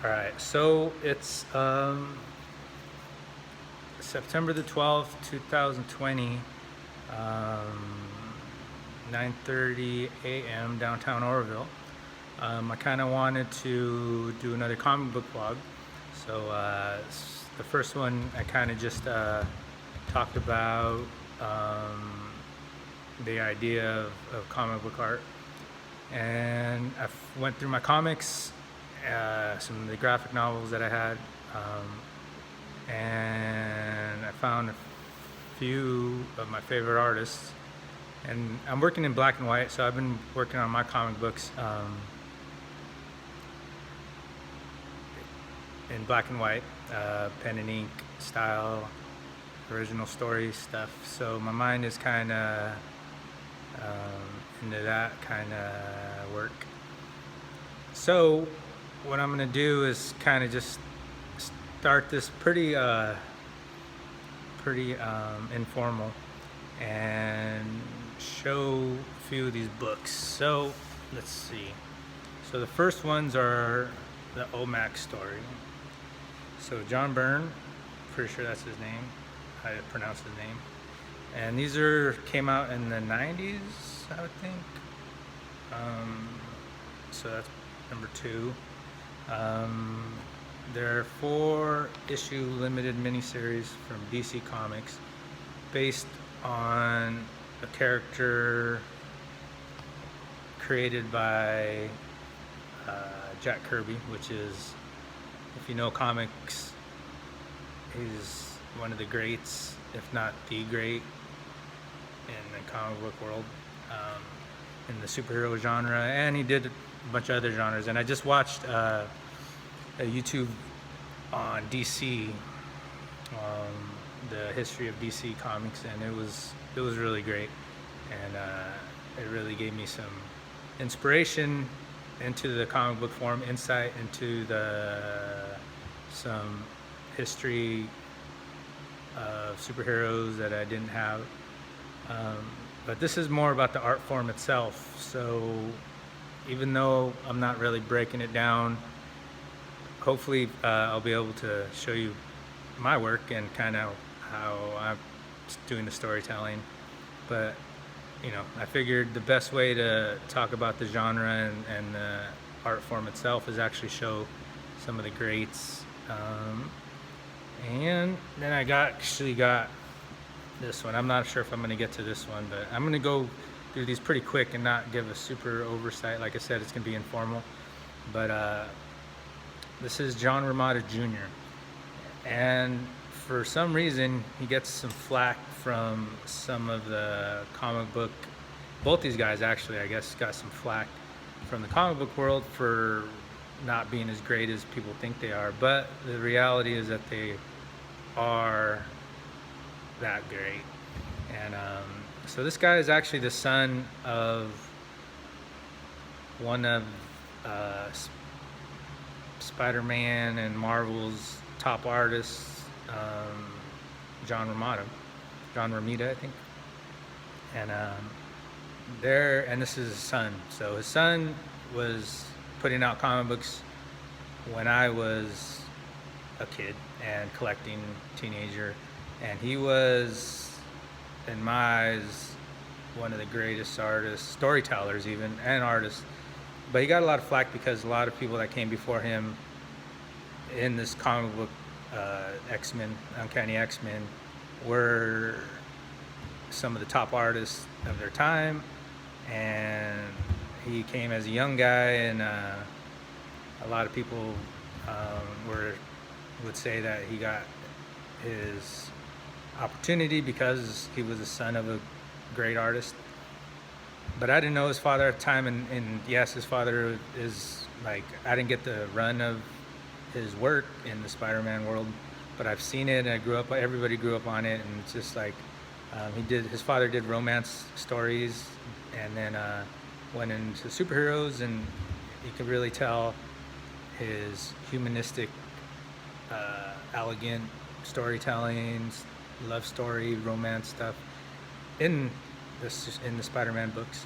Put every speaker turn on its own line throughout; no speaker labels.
All right, so it's September the 12th, 2020, um, 9:30 a.m. downtown Oroville. I kind of wanted to do another comic book vlog. So the first one I kind of just talked about the idea of comic book art, and went through my comics, some of the graphic novels that I had, and I found a few of my favorite artists. And I'm working in black and white, so I've been working on my comic books in black and white, pen and ink style, original story stuff. So my mind is kind of into that kind of work. So what I'm gonna do is kind of just start this pretty informal and show a few of these books. So let's see. So the first ones are the OMAC story. So John Byrne, pretty sure that's his name, how to pronounce his name. And these came out in the 90s, I would think. So that's number 2. There are 4-issue limited miniseries from DC Comics based on a character created by Jack Kirby, which is, if you know comics, he's one of the greats, if not the great, in the comic book world, in the superhero genre, and he did a bunch of other genres. And I just watched a YouTube on DC, the history of DC Comics, and it was really great, and it really gave me some inspiration into the comic book form, insight into some history of superheroes that I didn't have. But this is more about the art form itself. So even though I'm not really breaking it down, hopefully I'll be able to show you my work and kind of how I'm doing the storytelling. But I figured the best way to talk about the genre and the art form itself is actually show some of the greats. And then I actually got this one. I'm not sure if I'm going to get to this one, but I'm going to go do these pretty quick and not give a super oversight. Like I said, it's going to be informal. But this is John Romita Jr. And for some reason, he gets some flack from some of the comic book. Both these guys actually, I guess, got some flack from the comic book world for not being as great as people think they are. But the reality is that they are that great. And so this guy is actually the son of one of Spider-Man and Marvel's top artists, John Romita, I think. And and this is his son. So his son was putting out comic books when I was a kid and collecting, teenager, and he was, in my eyes, one of the greatest artists, storytellers even, and artists. But he got a lot of flack because a lot of people that came before him in this comic book, X-Men, Uncanny X-Men, were some of the top artists of their time, and he came as a young guy, and a lot of people would say that he got his opportunity because he was the son of a great artist. But I didn't know his father at the time, and yes, his father is like, I didn't get the run of his work in the Spider-Man world, but I've seen it, and everybody grew up on it, and it's just like, his father did romance stories, and then went into superheroes, and you could really tell his humanistic, elegant storytelling, love story, romance stuff in the Spider-Man books.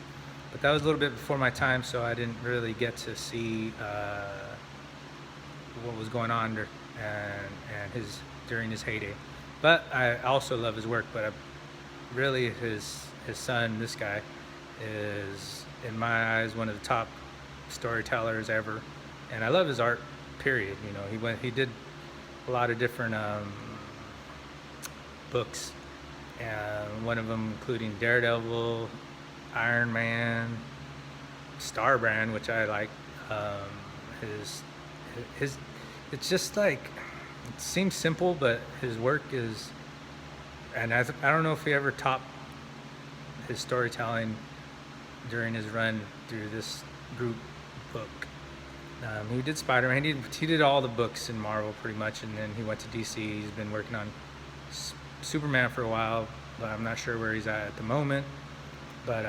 But that was a little bit before my time, so I didn't really get to see what was going on and his during his heyday. But I also love his work. But really, his son, this guy, is in my eyes one of the top storytellers ever, and I love his art. Period. He did a lot of different books, and one of them including Daredevil, Iron Man, Starbrand, which I like. Um, his it's just like, it seems simple, but his work is, and I don't know if he ever topped his storytelling during his run through this group book. He did Spider-Man. He did all the books in Marvel pretty much, and then he went to DC. He's been working on Superman for a while, but I'm not sure where he's at the moment. But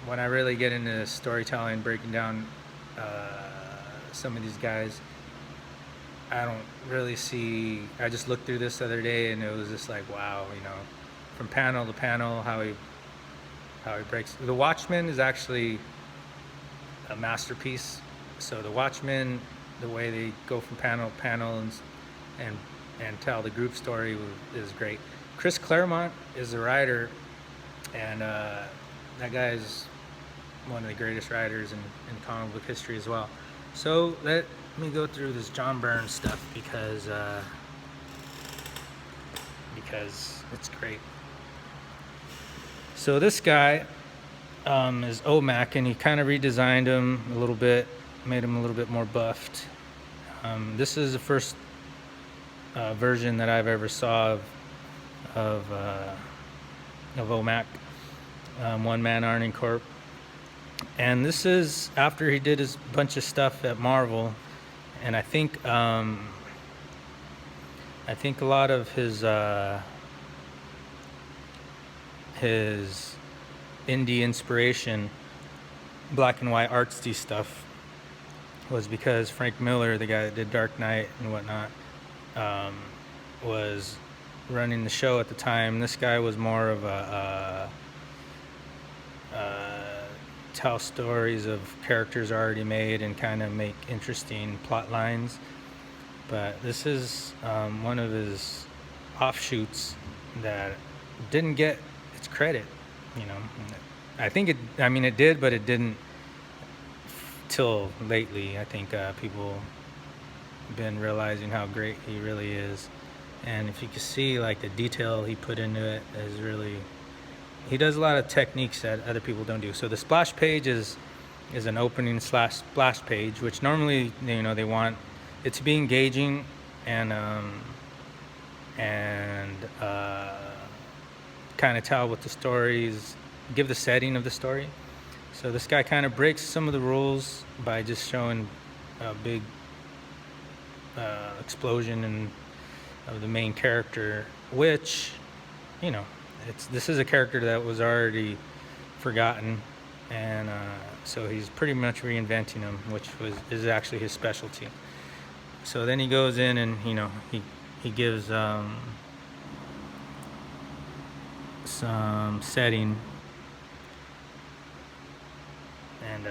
when I really get into storytelling, breaking down some of these guys, I don't really see. I just looked through this the other day, and it was just like, wow, from panel to panel, how he breaks. The Watchmen is actually a masterpiece. So the Watchmen, the way they go from panel to panel and tell the group story is great. Chris Claremont is the writer, and that guy is one of the greatest writers in comic book history as well. So let me go through this John Byrne stuff because it's great. So this guy is OMAC, and he kind of redesigned him a little bit, made him a little bit more buffed. This is the first version that I've ever saw of OMAC, One Man Army Corp. And this is after he did his bunch of stuff at Marvel, and I think a lot of his indie inspiration, black and white artsy stuff, was because Frank Miller, the guy that did Dark Knight and whatnot, was running the show at the time. This guy was more of a tell stories of characters already made and kind of make interesting plot lines. But this is one of his offshoots that didn't get its credit. I think it did, but it didn't till lately. I think people have been realizing how great he really is. And if you can see, like, the detail he put into it is really, he does a lot of techniques that other people don't do. So the splash page is an opening / splash page, which normally, they want it to be engaging and kind of tell what the stories, give the setting of the story. So this guy kind of breaks some of the rules by just showing a big explosion of the main character, which, this is a character that was already forgotten, and so he's pretty much reinventing him, which is actually his specialty. So then he goes in and he gives some setting, and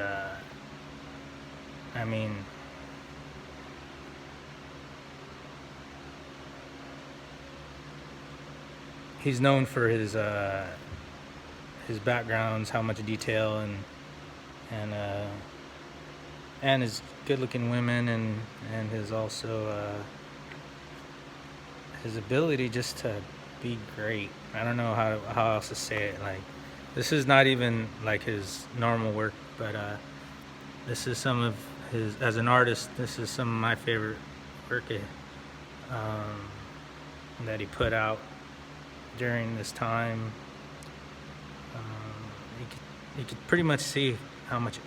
he's known for his backgrounds, how much detail, and his good-looking women, and his also his ability just to be great. I don't know how else to say it. Like, this is not even like his normal work, but this is some of his, as an artist, this is some of my favorite work that he put out during this time. You could pretty much see how much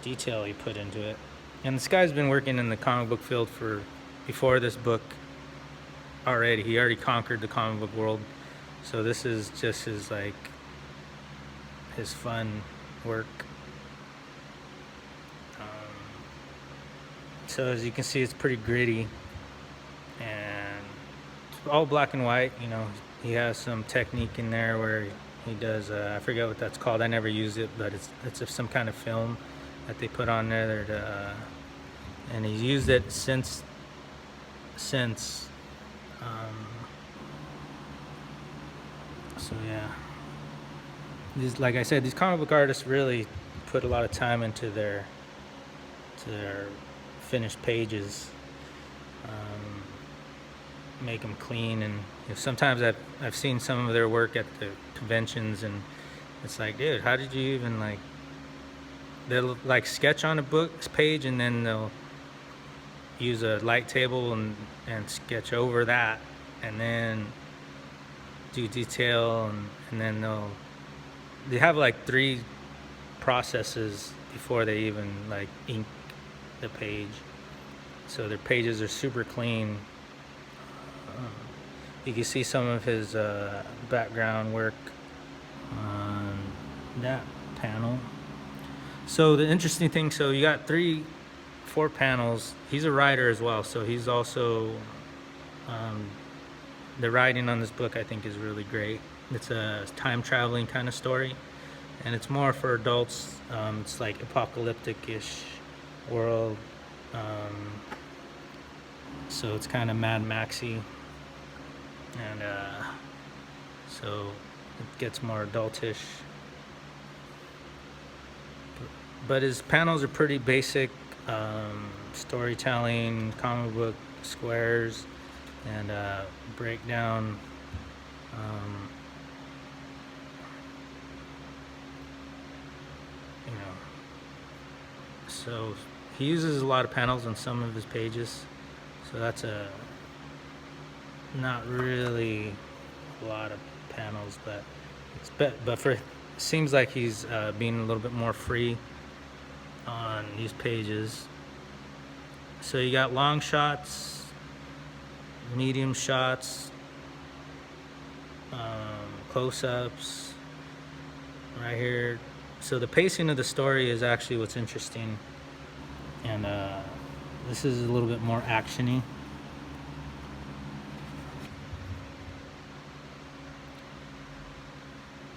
detail he put into it. And this guy's been working in the comic book field before this book already. He already conquered the comic book world. So this is just his fun work. So as you can see, it's pretty gritty, and it's all black and white. He has some technique in there where he does, I forget what that's called. I never use it, but it's some kind of film that they put on there. And he's used it since. Um, so yeah, these, like I said, these comic book artists really put a lot of time into their finished pages. Make them clean, and sometimes I've seen some of their work at the conventions, and it's like, dude, how did you even like? They'll like sketch on a book's page, and then they'll use a light table and sketch over that, and then do detail, and then they have like 3 processes before they even like ink the page, so their pages are super clean. You can see some of his background work on that panel. So the interesting thing, so you got 4 panels. He's a writer as well, so he's also the writing on this book I think is really great. It's a time traveling kind of story, and it's more for adults. It's like apocalyptic-ish world, so it's kind of Mad Maxy, and so it gets more adultish. But his panels are pretty basic, storytelling, comic book squares, and breakdown. So he uses a lot of panels on some of his pages, so that's not really a lot of panels, but seems like he's being a little bit more free on these pages. So you got long shots, medium shots, close-ups right here. So the pacing of the story is actually what's interesting, and this is a little bit more actiony.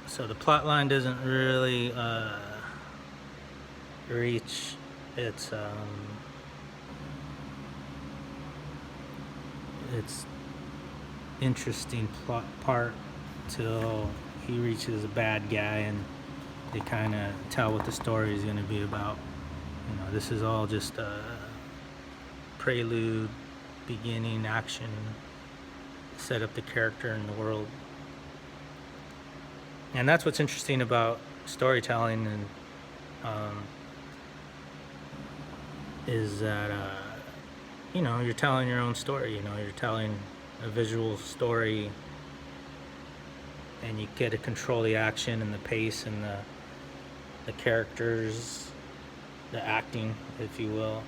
So the plot line doesn't really reach its interesting plot part till he reaches a bad guy, and they kind of tell what the story is going to be about. This is all just a prelude, beginning, action, set up the character and the world. And that's what's interesting about storytelling, and is that you're telling your own story. You're telling a visual story, and you get to control the action and the pace and the characters, the acting, if you will.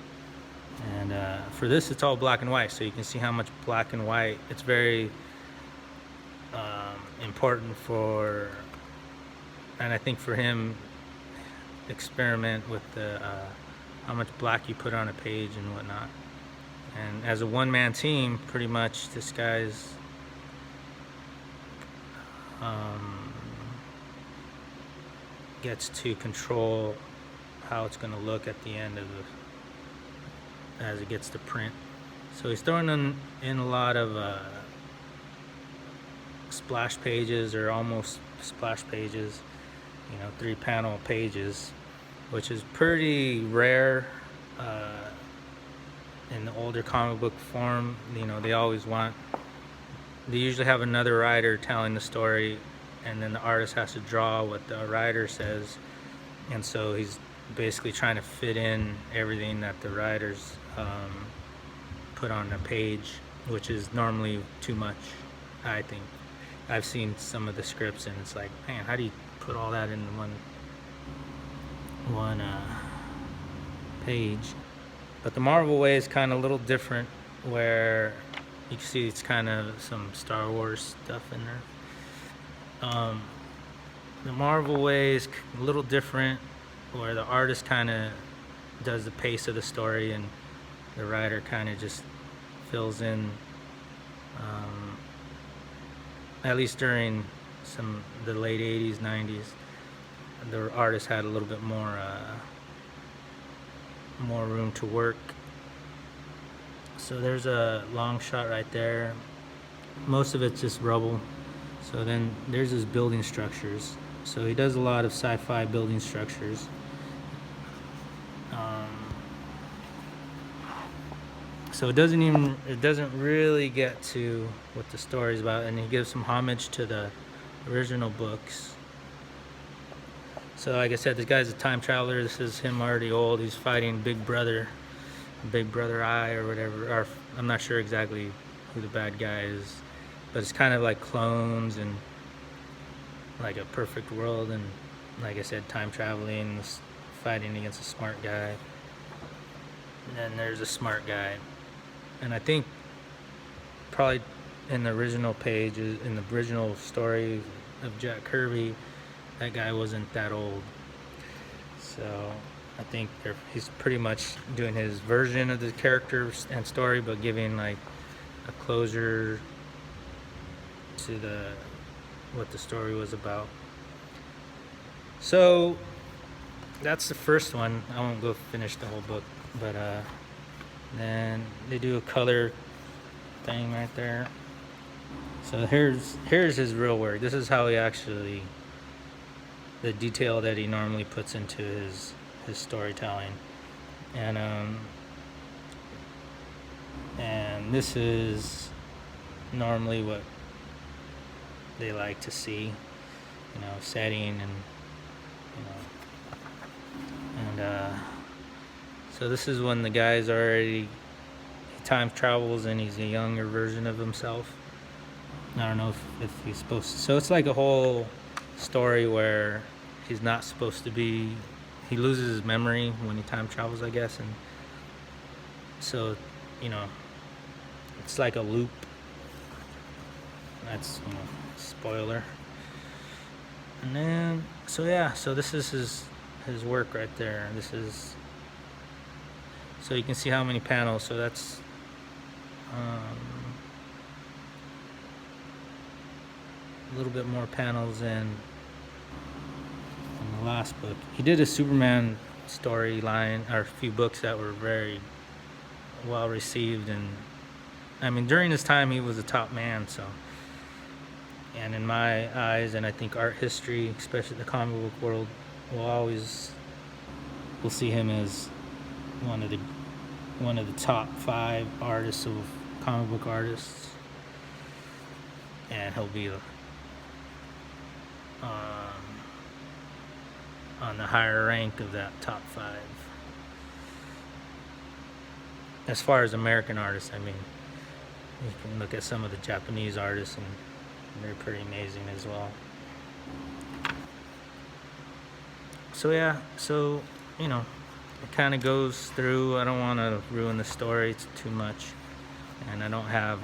And for this, it's all black and white, so you can see how much black and white. It's very important for, and I think for him, experiment with the how much black you put on a page and whatnot. And as a one-man team, pretty much this guy's gets to control how it's going to look at the end of as it gets to print. So he's throwing in a lot of splash pages, or almost splash pages, 3-panel pages, which is pretty rare in the older comic book form. They usually have another writer telling the story, and then the artist has to draw what the writer says. And so he's basically trying to fit in everything that the writers put on a page, which is normally too much, I think. I've seen some of the scripts, and it's like, man, how do you put all that in one page? But the Marvel way is kind of a little different, where you can see it's kind of some Star Wars stuff in there. The Marvel way is a little different, where the artist kind of does the pace of the story, and the writer kind of just fills in. At least during the late 80s, 90s, the artist had a little bit more more room to work. So there's a long shot right there. Most of it's just rubble. So then there's his building structures. So he does a lot of sci-fi building structures. So it doesn't really get to what the story's about, and he gives some homage to the original books. So like I said, this guy's a time traveler. This is him already old. He's fighting Big Brother Eye or whatever. Or I'm not sure exactly who the bad guy is, but it's kind of like clones and like a perfect world, and like I said, time traveling, fighting against a smart guy. And then there's a smart guy. And I think probably in the original pages, in the original story of Jack Kirby, that guy wasn't that old. So I think he's pretty much doing his version of the character and story, but giving like a closure to what the story was about. So that's the first one. I won't go finish the whole book, but then they do a color thing right there. So here's his real work. This is how he actually, the detail that he normally puts into his storytelling, and this is normally what they like to see, setting and so this is when the guy's already, he time travels and he's a younger version of himself. I don't know if he's supposed to. So it's like a whole story where he's not supposed to be, he loses his memory when he time travels, I guess, and so, it's like a loop. That's, spoiler. And then, so this is his work right there. This is, so you can see how many panels. So that's a little bit more panels in the last book. He did a Superman storyline, or a few books that were very well received, and I mean during his time he was a top man. So, and in my eyes, and I think art history, especially the comic book world, we'll see him as one of the top 5 artists of comic book artists, and he'll be on the higher rank of that top 5 as far as American artists. I mean, you can look at some of the Japanese artists and they're pretty amazing as well. So it kind of goes through. I don't want to ruin the story, it's too much, and I don't have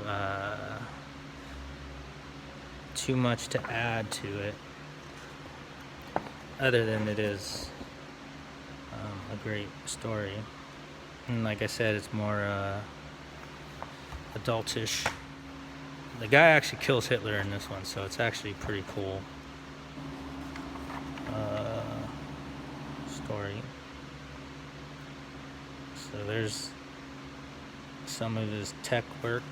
too much to add to it, other than it is a great story. And like I said, it's more adultish. The guy actually kills Hitler in this one, so it's actually pretty cool story. So there's some of his tech work.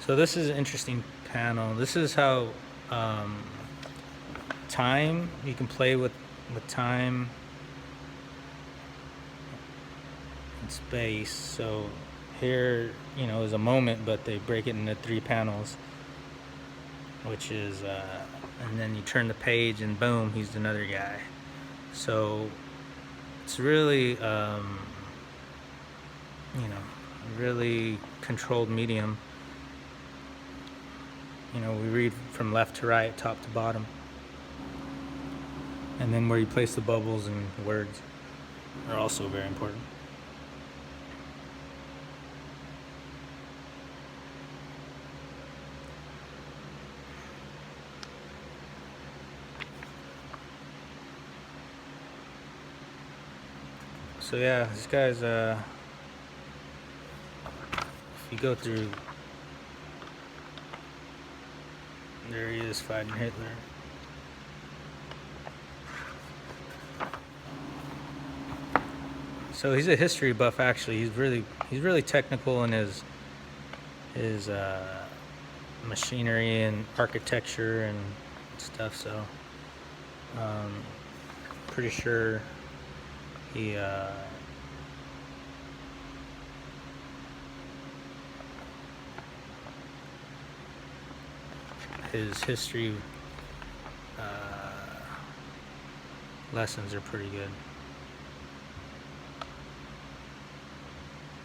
So this is an interesting panel. This is how time, you can play with time and space. So here, is a moment, but they break it into 3 panels, which is, and then you turn the page and boom, he's another guy. So it's really, really controlled medium. We read from left to right, top to bottom. And then where you place the bubbles and words are also very important. So yeah, this guy's if you go through, there he is fighting Hitler. So he's a history buff actually. He's really technical in his machinery and architecture and stuff. So pretty sure he his history lessons are pretty good.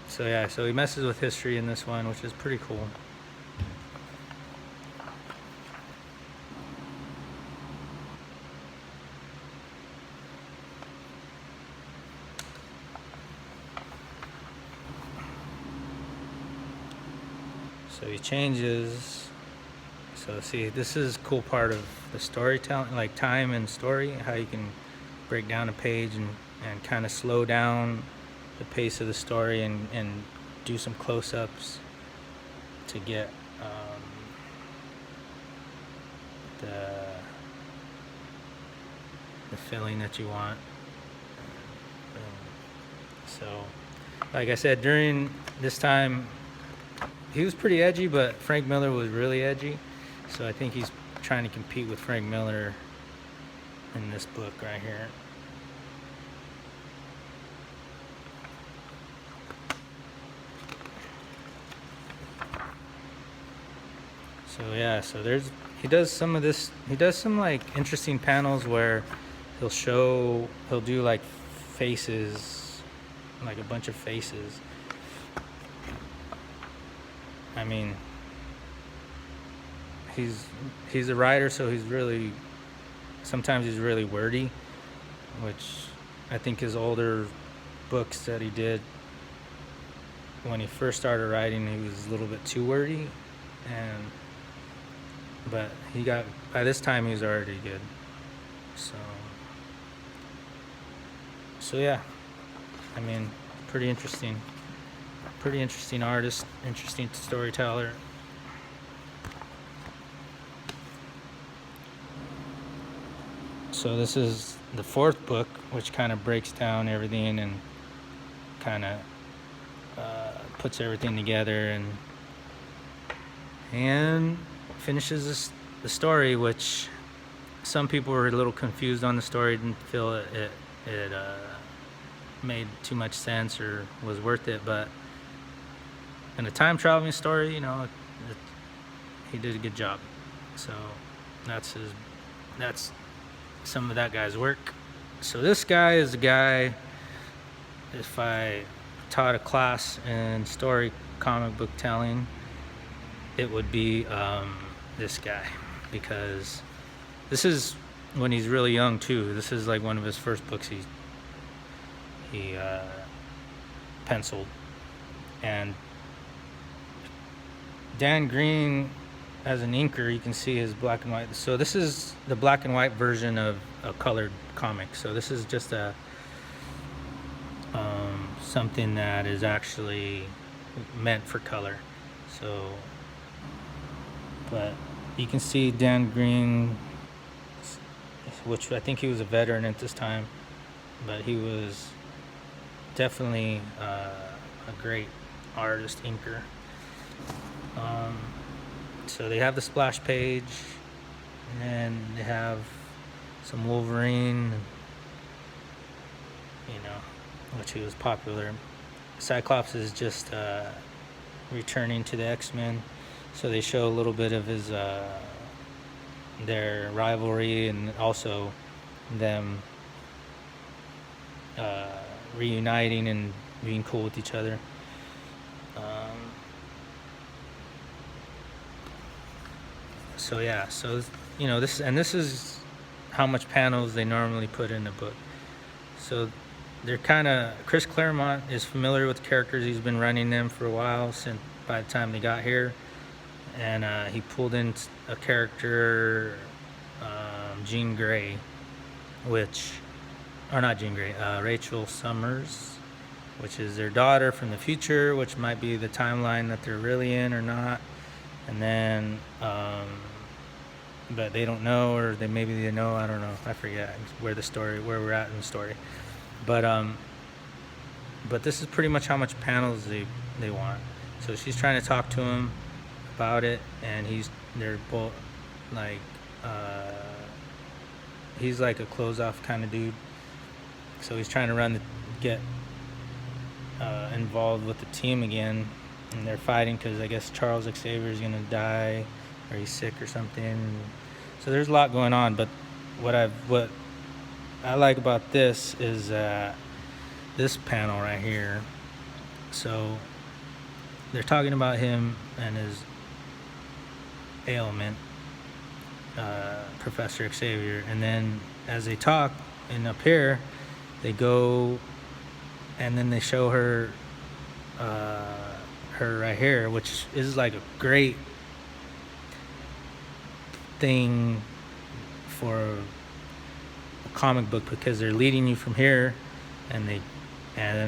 So yeah, so he messes with history in this one, which is pretty cool. So he changes. So see, this is a cool part of the storytelling, like time and story, how you can break down a page and kind of slow down the pace of the story and do some close-ups to get the feeling that you want. So like I said, during this time he was pretty edgy, but Frank Miller was really edgy, so I think he's trying to compete with Frank Miller in this book right here. So yeah, so he does some of this. He does some like interesting panels where he'll do like faces, like a bunch of faces. I mean, he's a writer, so sometimes he's really wordy, which I think his older books that he did when he first started writing, he was a little bit too wordy, but by this time he was already good. So yeah, I mean, pretty interesting artist, interesting storyteller. So this is the fourth book, which kind of breaks down everything and kind of puts everything together and finishes the story, which some people were a little confused on the story, didn't feel it made too much sense or was worth it, but in a time traveling story, he did a good job. So that's some of that guy's work. So this guy is the guy, if I taught a class in story comic book telling, it would be this guy, because this is when he's really young too. This is like one of his first books he penciled. And Dan Green, as an inker, you can see his black and white. So this is the black and white version of a colored comic. So this is just something that is actually meant for color. So, but you can see Dan Green, which I think he was a veteran at this time, but he was definitely a great artist, inker. So they have the splash page, and they have some Wolverine, which he was popular. Cyclops is just returning to the X-Men, so they show a little bit of his their rivalry and also them reuniting and being cool with each other. So yeah, so this is how much panels they normally put in a book. So they're Chris Claremont is familiar with the characters. He's been running them for a while, since by the time they got here, and he pulled in a character, Jean Grey, Rachel Summers, which is their daughter from the future, which might be the timeline that they're really in or not. And then, but they don't know, or maybe they know. I don't know. I forget where we're at in the story. But this is pretty much how much panels they want. So she's trying to talk to him about it, and they're both like, he's like a close off kind of dude. So he's trying to get involved with the team again, and they're fighting because I guess Charles Xavier is gonna die, or he's sick or something. So there's a lot going on. But what I like about this is this panel right here. So they're talking about him and his ailment, Professor Xavier, and then as they talk, and up here they go, and then they show her right here, which is like a great thing for a comic book, because they're leading you from here, and then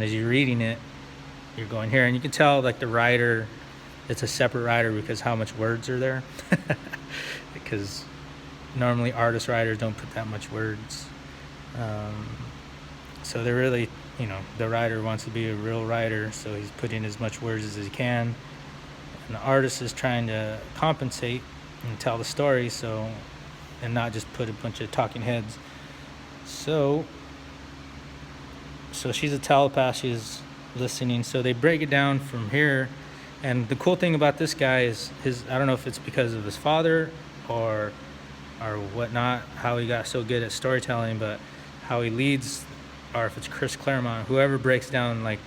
as you're reading it, you're going here, and you can tell like the writer, it's a separate writer because how much words are there. Because normally writers don't put that much words. So they're really, the writer wants to be a real writer, so he's putting as much words as he can. And the artist is trying to compensate and tell the story, and not just put a bunch of talking heads. So she's a telepath, she's listening. So they break it down from here. And the cool thing about this guy is I don't know if it's because of his father or whatnot, how he got so good at storytelling, but how he leads, or if it's Chris Claremont, whoever breaks down like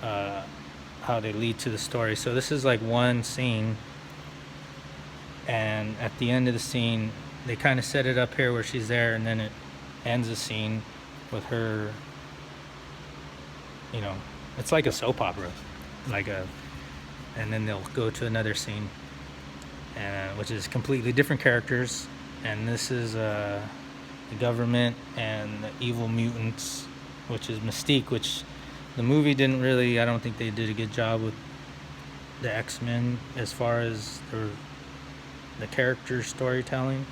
how they lead to the story. So this is like one scene, and at the end of the scene, they kind of set it up here where she's there, and then it ends the scene with her, it's like a soap opera, and then they'll go to another scene, which is completely different characters. And this is the government and the evil mutants, which is Mystique, which the movie didn't really, I don't think they did a good job with the X-Men as far as the character storytelling.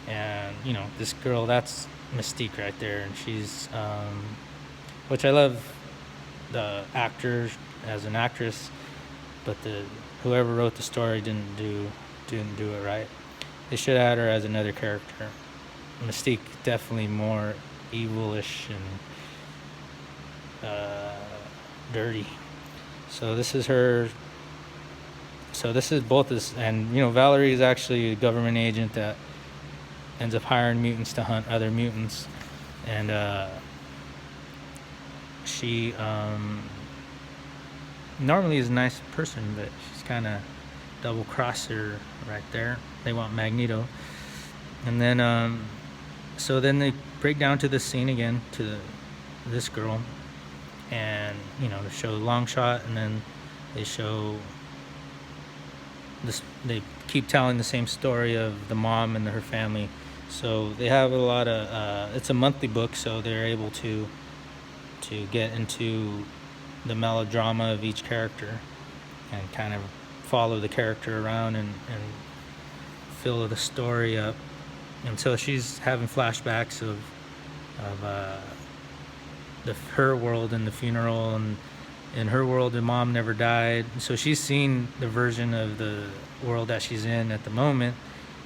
And this girl, that's Mystique right there, and she's which I love the actor as an actress, but whoever wrote the story didn't do it right. They should have had her as another character. Mystique definitely more evilish and dirty. So this is her. So this is both this, and Valerie is actually a government agent that ends up hiring mutants to hunt other mutants, and she normally is a nice person, but she's kind of double crossed her right there. They want Magneto, and then so then they break down to this scene again, to this girl, and they show long shot, and then they show this. They keep telling the same story of the mom and her family. So they have a lot of it's a monthly book, so they're able to get into the melodrama of each character and kind of follow the character around and fill the story up. And so she's having flashbacks of her world and the funeral, and in her world the mom never died, so she's seen the version of the world that she's in at the moment,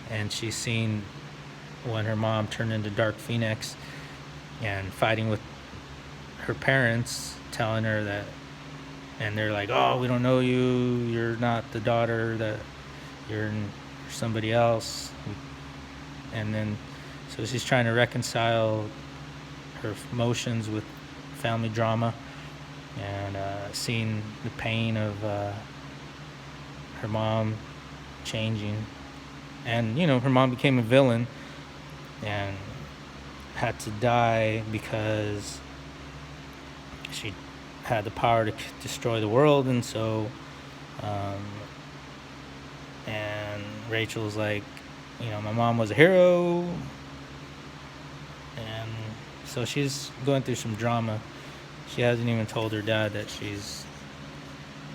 and she's seen when her mom turned into Dark Phoenix and fighting with her parents, telling her that, and they're like, oh, we don't know you, you're not the daughter, that you're somebody else. And then so she's trying to reconcile her emotions with family drama, and seeing the pain of her mom changing. And her mom became a villain and had to die because she had the power to destroy the world. And so and Rachel's like, my mom was a hero, and so she's going through some drama. She hasn't even told her dad that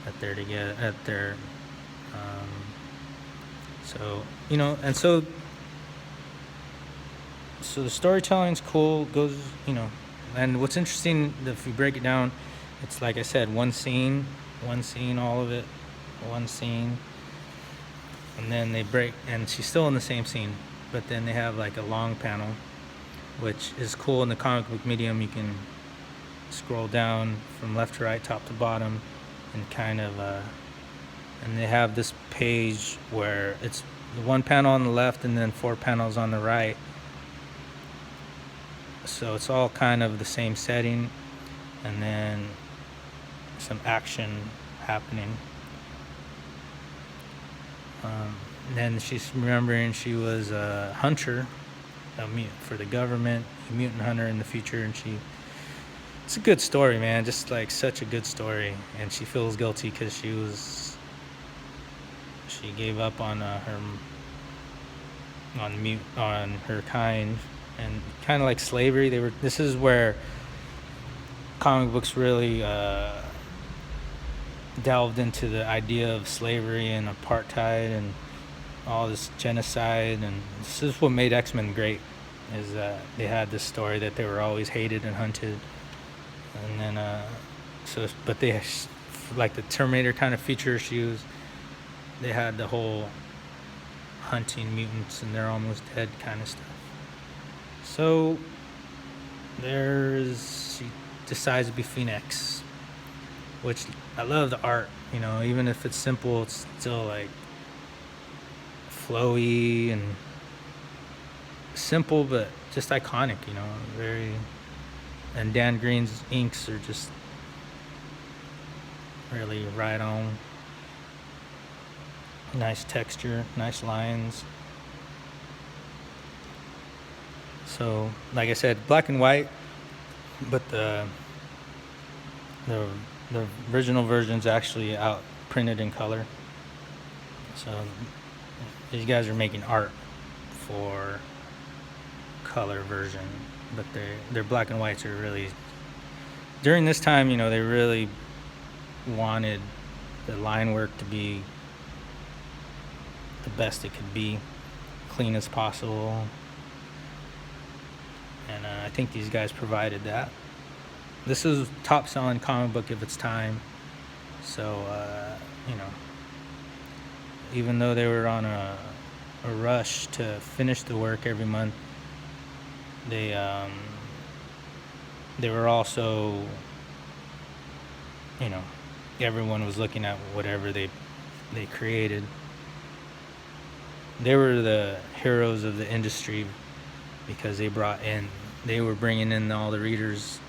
that they're together, um, so, and so the storytelling's cool, and what's interesting, if you break it down, it's like I said, one scene, all of it, one scene, and then and she's still in the same scene, but then they have like a long panel, which is cool in the comic book medium. You can scroll down from left to right, top to bottom, and and they have this page where it's one panel on the left and then 4 panels on the right. So it's all kind of the same setting, and then some action happening. Then she's remembering she was a hunter, for the government, a mutant hunter in the future, and it's a good story, man. Just like such a good story, and she feels guilty because she gave up on on her kind, and kind of like slavery. This is where comic books really delved into the idea of slavery and apartheid and all this genocide, and this is what made X-Men great, is that they had this story that they were always hated and hunted, and then but they, like the Terminator kind of feature, they had the whole hunting mutants and they're almost dead kind of stuff. So she decides to be Phoenix, which I love the art, even if it's simple, it's still like flowy and simple, but just iconic, and Dan Green's inks are just really right on. Nice texture, nice lines. So, like I said, black and white, but the original version's actually out printed in color. So these guys are making art for color version, but their black and whites are really, during this time, they really wanted the line work to be the best it could be, clean as possible, and I think these guys provided that. This is top selling comic book of its time, so even though they were on a rush to finish the work every month, they were also, everyone was looking at whatever they created. They were the heroes of the industry because they were bringing in all the readers.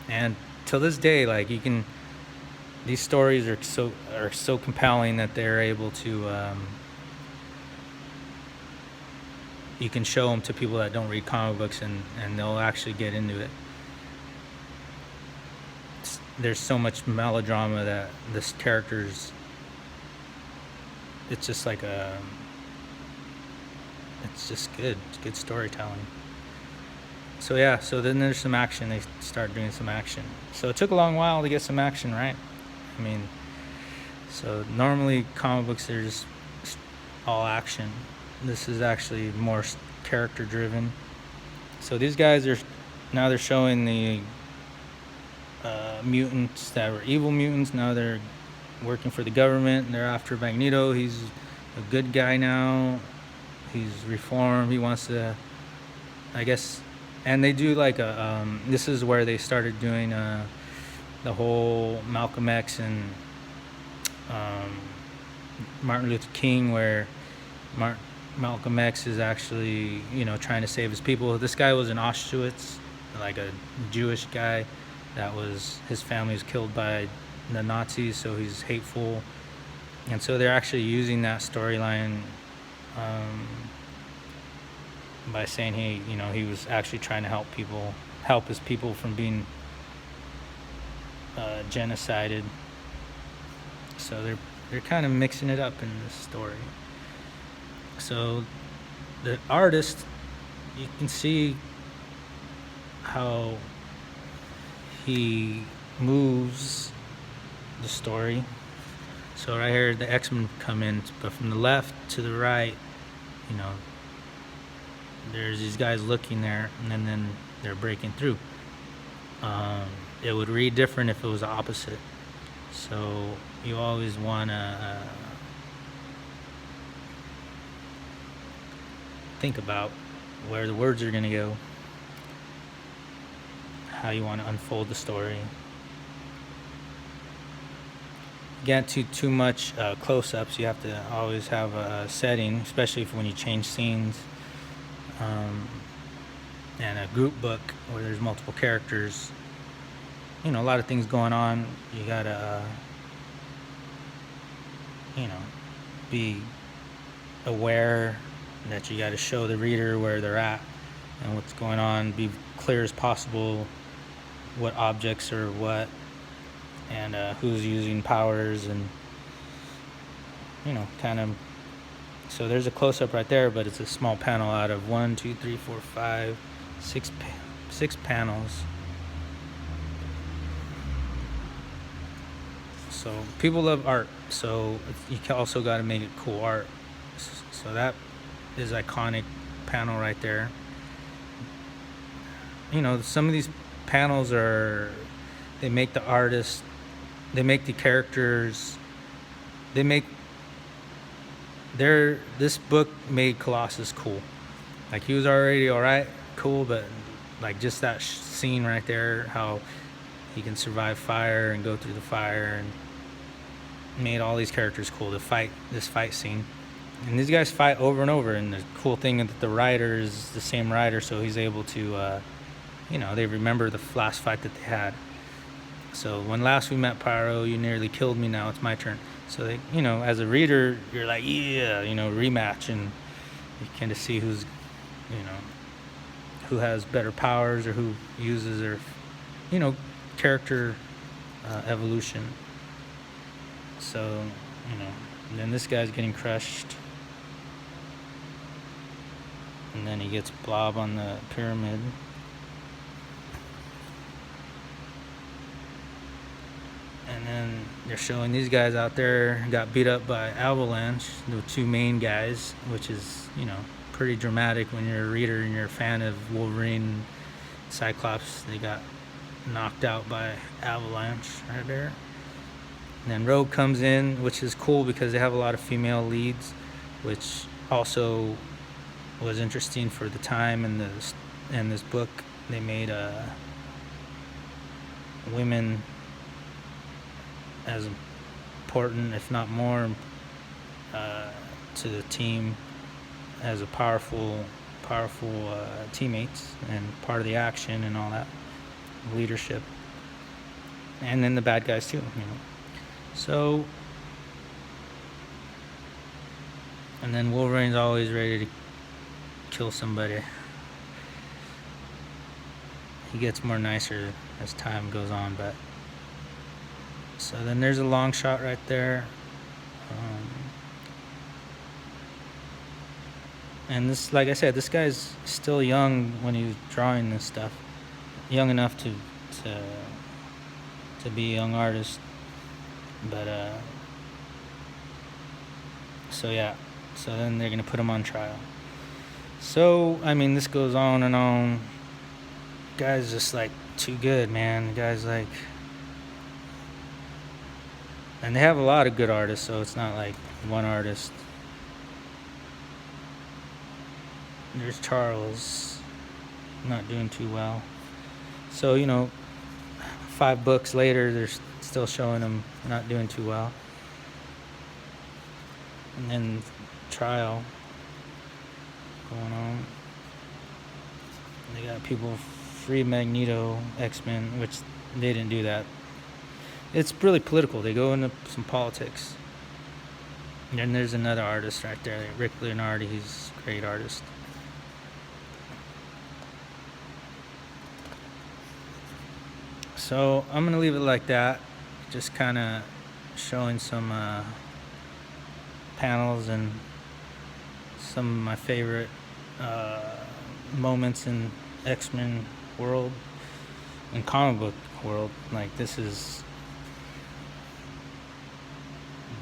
And till this day, like, these stories are so compelling that they're able to, you can show them to people that don't read comic books, and they'll actually get into it. There's so much melodrama that this character's, it's just like it's just good. It's good storytelling. So yeah, so then there's some action. They start doing some action. So it took a long while to get some action, right? I mean, so normally comic books are just all action. This is actually more character driven. So these guys they're showing the mutants that were evil mutants. Now they're working for the government, and they're after Magneto. He's a good guy now. He's reformed. He wants to, I guess, and they do like this is where they started doing the whole Malcolm X and Martin Luther King, where Malcolm X is actually, trying to save his people. This guy was in Auschwitz, like a Jewish guy his family was killed by the Nazis, so he's hateful. And so they're actually using that storyline by saying he was actually trying to help his people from being genocided. So they're kind of mixing it up in this story. So the artist, you can see how he moves the story. So right here, the X-Men come in, but from the left to the right, you know, there's these guys looking there, and then they're breaking through. It would read different if it was the opposite. So you always want to think about where the words are going to go, how you want to unfold the story. Get too much close-ups. You have to always have a setting, especially when you change scenes. And a group book where there's multiple characters, you know, a lot of things going on. You gotta, you know, be aware that you gotta show the reader where they're at and what's going on. Be clear as possible what objects are what, and who's using powers, and you know, kind of. So there's a close-up right there, but it's a small panel out of 1, 2, 3, 4, 5, 6 panels. So people love art, so you also got to make it cool art. So that is iconic panel right there. You know, some of these panels they make the artist, they make the characters, this book made Colossus cool. Like, he was already alright, cool, but like just that scene right there, how he can survive fire and go through the fire, and made all these characters cool. This fight scene, and these guys fight over and over. And the cool thing is that the writer is the same writer, so he's able to, you know, they remember the last fight that they had. So when last we met, Pyro, you nearly killed me. Now it's my turn. So they, you know, as a reader, you're like, yeah, you know, rematch, and you kind of see who has better powers, or who uses their, you know, character evolution. So, you know, and then this guy's getting crushed, and then he gets Blob on the pyramid. And then they're showing these guys out there got beat up by Avalanche, the two main guys, which is, you know, pretty dramatic when you're a reader and you're a fan of Wolverine, Cyclops. They got knocked out by Avalanche right there. And then Rogue comes in, which is cool because they have a lot of female leads, which also was interesting for the time. And this book, they made women as important, if not more, to the team as a powerful teammates and part of the action and all that leadership, and then the bad guys too, you know. So, and then Wolverine's always ready to kill somebody. He gets more nicer as time goes on, but so then there's a long shot right there. And this, like I said, this guy's still young when he's drawing this stuff. Young enough to be a young artist. But, so yeah. So then they're going to put him on trial. So, I mean, this goes on and on. Guy's just, like, too good, man. The guy's, like... And they have a lot of good artists, so it's not like one artist. There's Charles, not doing too well. So, you know, 5 books later, they're still showing him not doing too well. And then trial going on. They got people free Magneto, X-Men, which they didn't do that. It's really political. They go into some politics. And then there's another artist right there, Rick Leonardi. He's a great artist. So I'm going to leave it like that. Just kind of showing some panels and some of my favorite moments in X-Men world. in comic book world. Like, this is,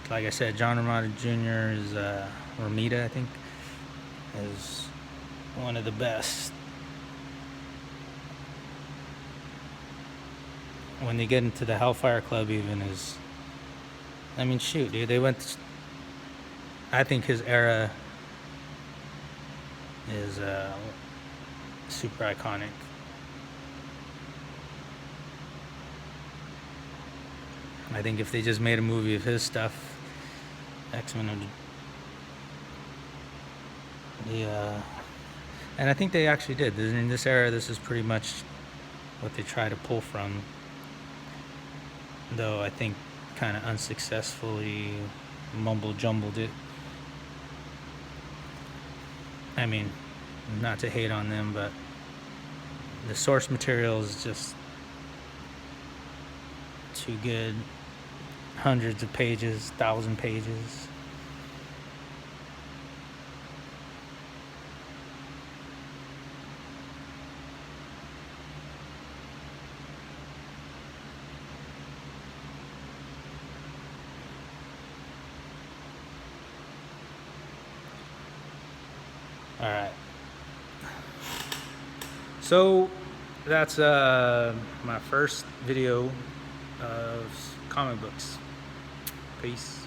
like I said, John Romita Jr. is Romita, I think, is one of the best. When they get into the Hellfire Club, even is, I mean, shoot, dude, they went. I think his era is super iconic. I think if they just made a movie of his stuff, X-Men would. And I think they actually did. In this era, this is pretty much what they try to pull from. Though I think kind of unsuccessfully mumble jumbled it. I mean, not to hate on them, but the source material is just too good. Hundreds of pages, 1,000 pages. All right. So that's my first video of comic books. Peace.